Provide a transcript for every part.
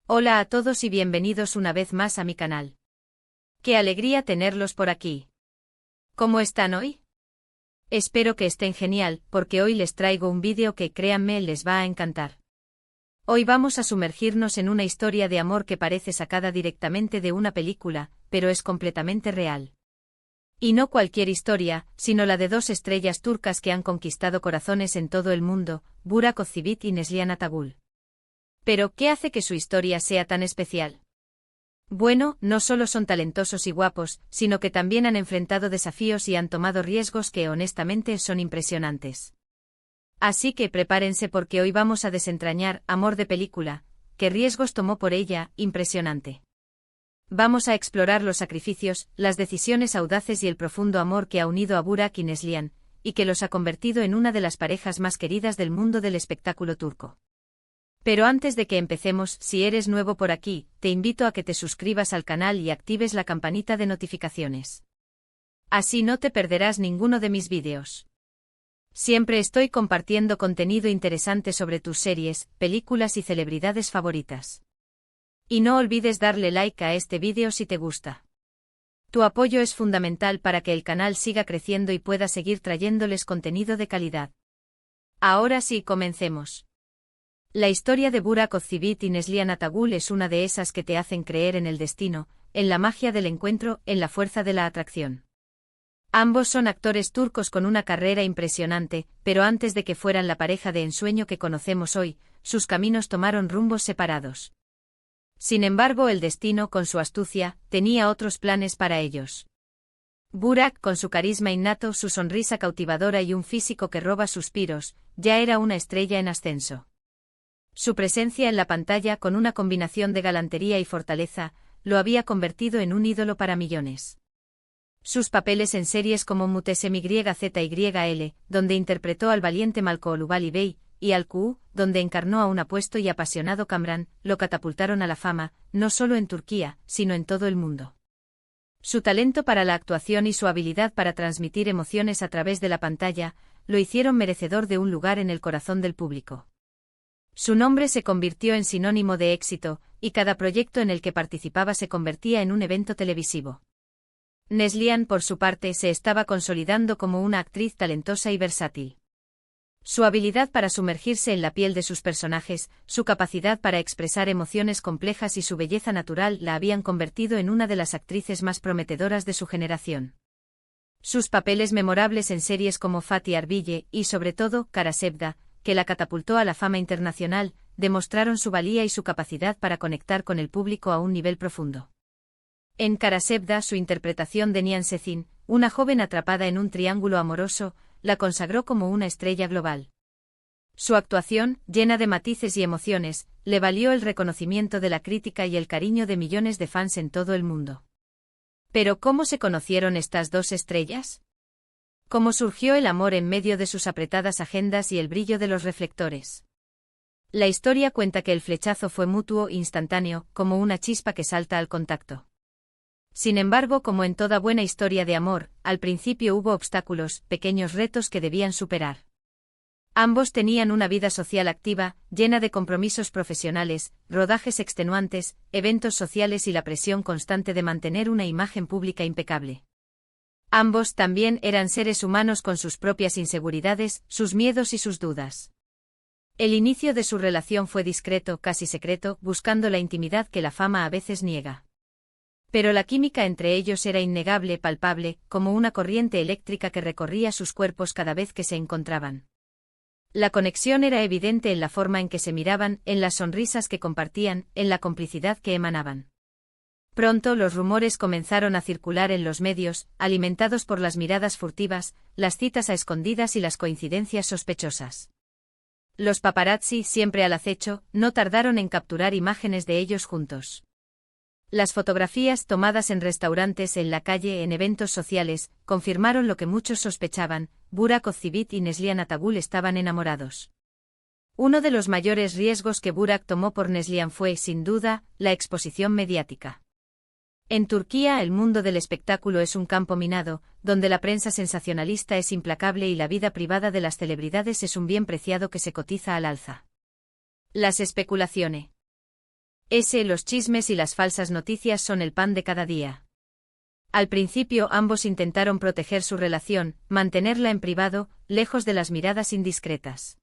Hola a todos y bienvenidos una vez más a mi canal. ¡Qué alegría tenerlos por aquí! ¿Cómo están hoy? Espero que estén genial, porque hoy les traigo un vídeo que créanme les va a encantar. Hoy vamos a sumergirnos en una historia de amor que parece sacada directamente de una película, pero es completamente real. Y no cualquier historia, sino la de dos estrellas turcas que han conquistado corazones en todo el mundo, Burak Özçivit y Neslihan Atagül. Pero, ¿qué hace que su historia sea tan especial? Bueno, no solo son talentosos y guapos, sino que también han enfrentado desafíos y han tomado riesgos que honestamente son impresionantes. Así que prepárense porque hoy vamos a desentrañar Amor de película, qué riesgos tomó por ella, impresionante. Vamos a explorar los sacrificios, las decisiones audaces y el profundo amor que ha unido a Burak y Neslihan, y que los ha convertido en una de las parejas más queridas del mundo del espectáculo turco. Pero antes de que empecemos, si eres nuevo por aquí, te invito a que te suscribas al canal y actives la campanita de notificaciones. Así no te perderás ninguno de mis vídeos. Siempre estoy compartiendo contenido interesante sobre tus series, películas y celebridades favoritas. Y no olvides darle like a este vídeo si te gusta. Tu apoyo es fundamental para que el canal siga creciendo y pueda seguir trayéndoles contenido de calidad. Ahora sí, comencemos. La historia de Burak Özçivit y Neslihan Atagül es una de esas que te hacen creer en el destino, en la magia del encuentro, en la fuerza de la atracción. Ambos son actores turcos con una carrera impresionante, pero antes de que fueran la pareja de ensueño que conocemos hoy, sus caminos tomaron rumbos separados. Sin embargo, el destino, con su astucia, tenía otros planes para ellos. Burak, con su carisma innato, su sonrisa cautivadora y un físico que roba suspiros, ya era una estrella en ascenso. Su presencia en la pantalla, con una combinación de galantería y fortaleza, lo había convertido en un ídolo para millones. Sus papeles en series como Muhteşem YZYL, donde interpretó al valiente Malkoğlu Bey, y Al-Ku, donde encarnó a un apuesto y apasionado Kamran, lo catapultaron a la fama, no solo en Turquía, sino en todo el mundo. Su talento para la actuación y su habilidad para transmitir emociones a través de la pantalla, lo hicieron merecedor de un lugar en el corazón del público. Su nombre se convirtió en sinónimo de éxito, y cada proyecto en el que participaba se convertía en un evento televisivo. Neslihan, por su parte, se estaba consolidando como una actriz talentosa y versátil. Su habilidad para sumergirse en la piel de sus personajes, su capacidad para expresar emociones complejas y su belleza natural la habían convertido en una de las actrices más prometedoras de su generación. Sus papeles memorables en series como Fatih Arville y, sobre todo, Kara Sevda, que la catapultó a la fama internacional, demostraron su valía y su capacidad para conectar con el público a un nivel profundo. En Kara Sevda, su interpretación de Nihan Sezin, una joven atrapada en un triángulo amoroso, la consagró como una estrella global. Su actuación, llena de matices y emociones, le valió el reconocimiento de la crítica y el cariño de millones de fans en todo el mundo. Pero ¿cómo se conocieron estas dos estrellas? ¿Cómo surgió el amor en medio de sus apretadas agendas y el brillo de los reflectores? La historia cuenta que el flechazo fue mutuo e instantáneo, como una chispa que salta al contacto. Sin embargo, como en toda buena historia de amor, al principio hubo obstáculos, pequeños retos que debían superar. Ambos tenían una vida social activa, llena de compromisos profesionales, rodajes extenuantes, eventos sociales y la presión constante de mantener una imagen pública impecable. Ambos también eran seres humanos con sus propias inseguridades, sus miedos y sus dudas. El inicio de su relación fue discreto, casi secreto, buscando la intimidad que la fama a veces niega. Pero la química entre ellos era innegable, palpable, como una corriente eléctrica que recorría sus cuerpos cada vez que se encontraban. La conexión era evidente en la forma en que se miraban, en las sonrisas que compartían, en la complicidad que emanaban. Pronto los rumores comenzaron a circular en los medios, alimentados por las miradas furtivas, las citas a escondidas y las coincidencias sospechosas. Los paparazzi, siempre al acecho, no tardaron en capturar imágenes de ellos juntos. Las fotografías tomadas en restaurantes, en la calle, en eventos sociales, confirmaron lo que muchos sospechaban: Burak Özçivit y Neslihan Atagül estaban enamorados. Uno de los mayores riesgos que Burak tomó por Neslihan fue, sin duda, la exposición mediática. En Turquía el mundo del espectáculo es un campo minado, donde la prensa sensacionalista es implacable y la vida privada de las celebridades es un bien preciado que se cotiza al alza. Las especulaciones. Los chismes y las falsas noticias son el pan de cada día. Al principio ambos intentaron proteger su relación, mantenerla en privado, lejos de las miradas indiscretas.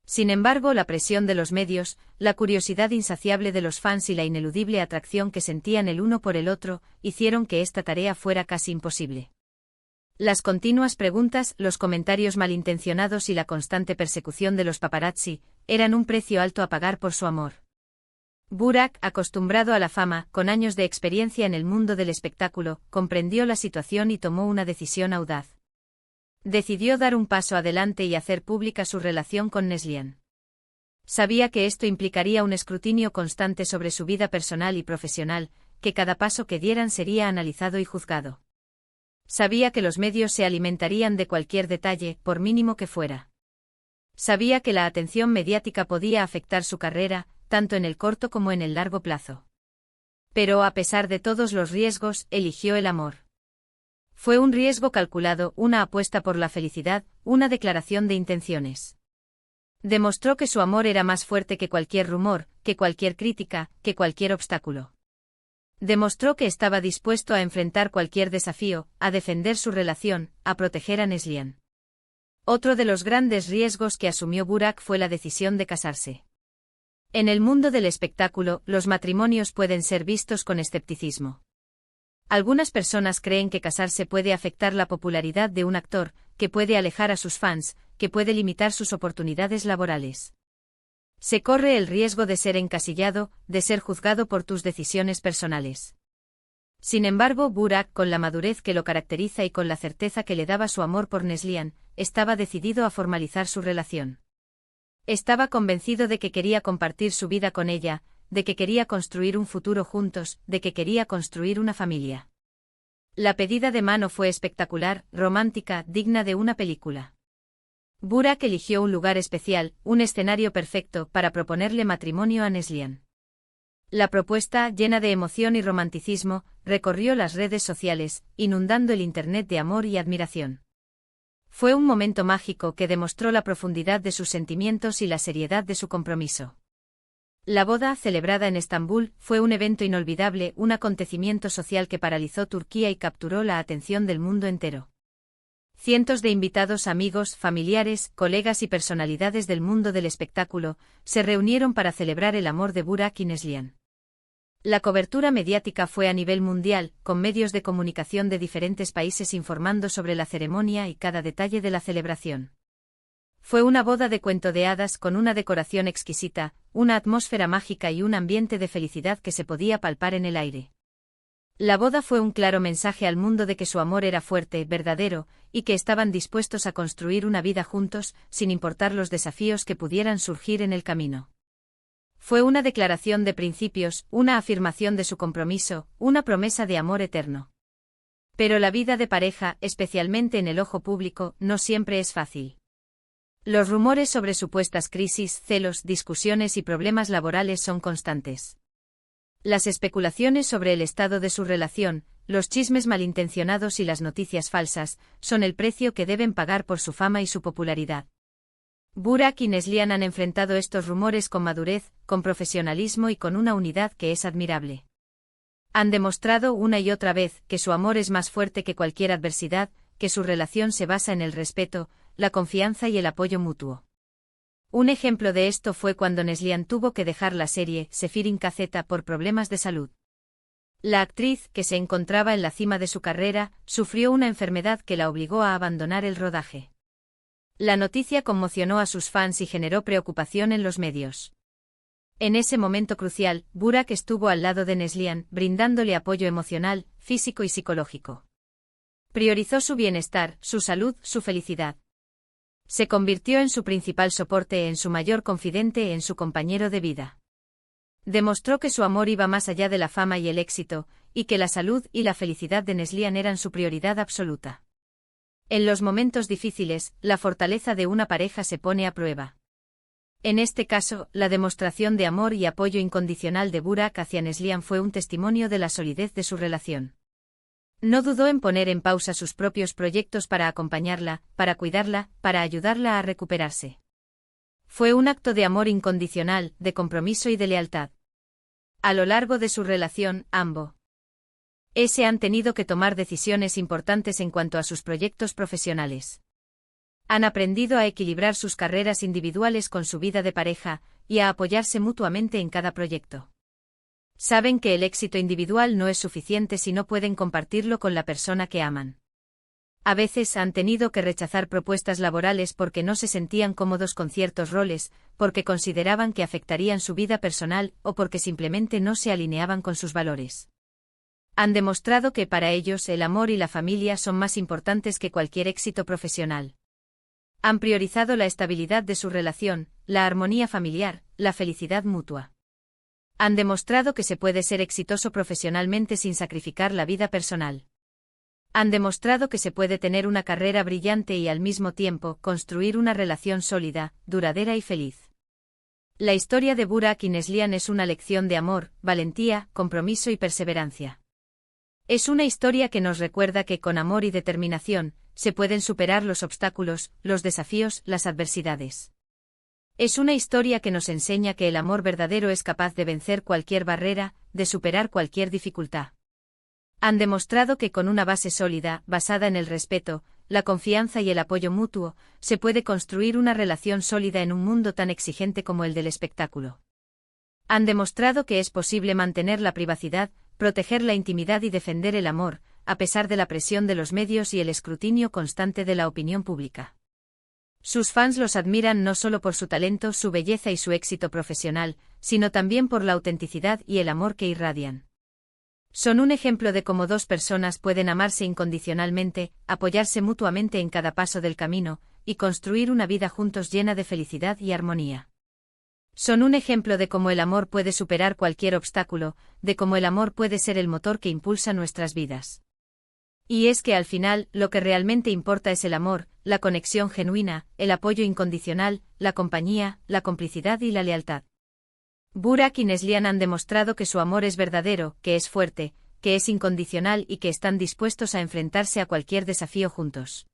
Sin embargo, la presión de los medios, la curiosidad insaciable de los fans y la ineludible atracción que sentían el uno por el otro, hicieron que esta tarea fuera casi imposible. Las continuas preguntas, los comentarios malintencionados y la constante persecución de los paparazzi, eran un precio alto a pagar por su amor. Burak, acostumbrado a la fama, con años de experiencia en el mundo del espectáculo, comprendió la situación y tomó una decisión audaz. Decidió dar un paso adelante y hacer pública su relación con Neslihan. Sabía que esto implicaría un escrutinio constante sobre su vida personal y profesional, que cada paso que dieran sería analizado y juzgado. Sabía que los medios se alimentarían de cualquier detalle, por mínimo que fuera. Sabía que la atención mediática podía afectar su carrera, tanto en el corto como en el largo plazo. Pero a pesar de todos los riesgos, eligió el amor. Fue un riesgo calculado, una apuesta por la felicidad, una declaración de intenciones. Demostró que su amor era más fuerte que cualquier rumor, que cualquier crítica, que cualquier obstáculo. Demostró que estaba dispuesto a enfrentar cualquier desafío, a defender su relación, a proteger a Neslihan. Otro de los grandes riesgos que asumió Burak fue la decisión de casarse. En el mundo del espectáculo, los matrimonios pueden ser vistos con escepticismo. Algunas personas creen que casarse puede afectar la popularidad de un actor, que puede alejar a sus fans, que puede limitar sus oportunidades laborales. Se corre el riesgo de ser encasillado, de ser juzgado por tus decisiones personales. Sin embargo, Burak, con la madurez que lo caracteriza y con la certeza que le daba su amor por Neslihan, estaba decidido a formalizar su relación. Estaba convencido de que quería compartir su vida con ella, de que quería construir un futuro juntos, de que quería construir una familia. La pedida de mano fue espectacular, romántica, digna de una película. Burak eligió un lugar especial, un escenario perfecto para proponerle matrimonio a Neslihan. La propuesta, llena de emoción y romanticismo, recorrió las redes sociales, inundando el Internet de amor y admiración. Fue un momento mágico que demostró la profundidad de sus sentimientos y la seriedad de su compromiso. La boda, celebrada en Estambul, fue un evento inolvidable, un acontecimiento social que paralizó Turquía y capturó la atención del mundo entero. Cientos de invitados, amigos, familiares, colegas y personalidades del mundo del espectáculo se reunieron para celebrar el amor de Burak y Neslihan. La cobertura mediática fue a nivel mundial, con medios de comunicación de diferentes países informando sobre la ceremonia y cada detalle de la celebración. Fue una boda de cuento de hadas con una decoración exquisita, una atmósfera mágica y un ambiente de felicidad que se podía palpar en el aire. La boda fue un claro mensaje al mundo de que su amor era fuerte, verdadero, y que estaban dispuestos a construir una vida juntos, sin importar los desafíos que pudieran surgir en el camino. Fue una declaración de principios, una afirmación de su compromiso, una promesa de amor eterno. Pero la vida de pareja, especialmente en el ojo público, no siempre es fácil. Los rumores sobre supuestas crisis, celos, discusiones y problemas laborales son constantes. Las especulaciones sobre el estado de su relación, los chismes malintencionados y las noticias falsas, son el precio que deben pagar por su fama y su popularidad. Burak y Neslihan han enfrentado estos rumores con madurez, con profesionalismo y con una unidad que es admirable. Han demostrado una y otra vez que su amor es más fuerte que cualquier adversidad, que su relación se basa en el respeto, la confianza y el apoyo mutuo. Un ejemplo de esto fue cuando Neslihan tuvo que dejar la serie Sefirin Kazeta por problemas de salud. La actriz, que se encontraba en la cima de su carrera, sufrió una enfermedad que la obligó a abandonar el rodaje. La noticia conmocionó a sus fans y generó preocupación en los medios. En ese momento crucial, Burak estuvo al lado de Neslihan, brindándole apoyo emocional, físico y psicológico. Priorizó su bienestar, su salud, su felicidad. Se convirtió en su principal soporte, en su mayor confidente, en su compañero de vida. Demostró que su amor iba más allá de la fama y el éxito, y que la salud y la felicidad de Neslihan eran su prioridad absoluta. En los momentos difíciles, la fortaleza de una pareja se pone a prueba. En este caso, la demostración de amor y apoyo incondicional de Burak hacia Neslihan fue un testimonio de la solidez de su relación. No dudó en poner en pausa sus propios proyectos para acompañarla, para cuidarla, para ayudarla a recuperarse. Fue un acto de amor incondicional, de compromiso y de lealtad. A lo largo de su relación, ambos han tenido que tomar decisiones importantes en cuanto a sus proyectos profesionales. Han aprendido a equilibrar sus carreras individuales con su vida de pareja, y a apoyarse mutuamente en cada proyecto. Saben que el éxito individual no es suficiente si no pueden compartirlo con la persona que aman. A veces han tenido que rechazar propuestas laborales porque no se sentían cómodos con ciertos roles, porque consideraban que afectarían su vida personal o porque simplemente no se alineaban con sus valores. Han demostrado que para ellos el amor y la familia son más importantes que cualquier éxito profesional. Han priorizado la estabilidad de su relación, la armonía familiar, la felicidad mutua. Han demostrado que se puede ser exitoso profesionalmente sin sacrificar la vida personal. Han demostrado que se puede tener una carrera brillante y al mismo tiempo construir una relación sólida, duradera y feliz. La historia de Burak y Neslihan es una lección de amor, valentía, compromiso y perseverancia. Es una historia que nos recuerda que con amor y determinación, se pueden superar los obstáculos, los desafíos, las adversidades. Es una historia que nos enseña que el amor verdadero es capaz de vencer cualquier barrera, de superar cualquier dificultad. Han demostrado que con una base sólida, basada en el respeto, la confianza y el apoyo mutuo, se puede construir una relación sólida en un mundo tan exigente como el del espectáculo. Han demostrado que es posible mantener la privacidad, proteger la intimidad y defender el amor, a pesar de la presión de los medios y el escrutinio constante de la opinión pública. Sus fans los admiran no solo por su talento, su belleza y su éxito profesional, sino también por la autenticidad y el amor que irradian. Son un ejemplo de cómo dos personas pueden amarse incondicionalmente, apoyarse mutuamente en cada paso del camino, y construir una vida juntos llena de felicidad y armonía. Son un ejemplo de cómo el amor puede superar cualquier obstáculo, de cómo el amor puede ser el motor que impulsa nuestras vidas. Y es que al final, lo que realmente importa es el amor, la conexión genuina, el apoyo incondicional, la compañía, la complicidad y la lealtad. Burak y Neslihan han demostrado que su amor es verdadero, que es fuerte, que es incondicional y que están dispuestos a enfrentarse a cualquier desafío juntos.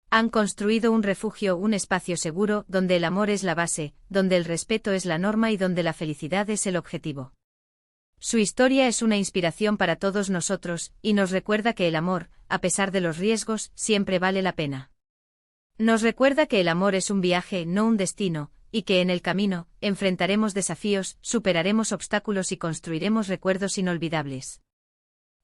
Han construido un refugio, un espacio seguro, donde el amor es la base, donde el respeto es la norma y donde la felicidad es el objetivo. Su historia es una inspiración para todos nosotros, y nos recuerda que el amor, a pesar de los riesgos, siempre vale la pena. Nos recuerda que el amor es un viaje, no un destino, y que en el camino, enfrentaremos desafíos, superaremos obstáculos y construiremos recuerdos inolvidables.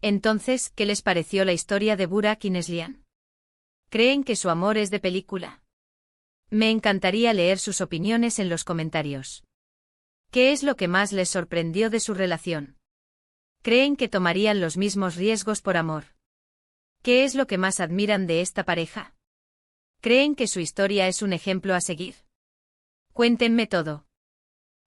Entonces, ¿qué les pareció la historia de Burak y Neslihan? ¿Creen que su amor es de película? Me encantaría leer sus opiniones en los comentarios. ¿Qué es lo que más les sorprendió de su relación? ¿Creen que tomarían los mismos riesgos por amor? ¿Qué es lo que más admiran de esta pareja? ¿Creen que su historia es un ejemplo a seguir? Cuéntenme todo.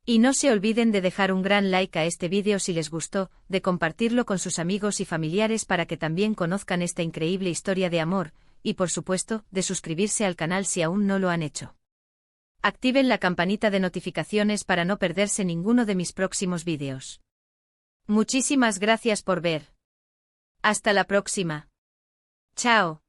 Y no se olviden de dejar un gran like a este vídeo si les gustó, de compartirlo con sus amigos y familiares para que también conozcan esta increíble historia de amor, y por supuesto, de suscribirse al canal si aún no lo han hecho. Activen la campanita de notificaciones para no perderse ninguno de mis próximos vídeos. Muchísimas gracias por ver. Hasta la próxima. Chao.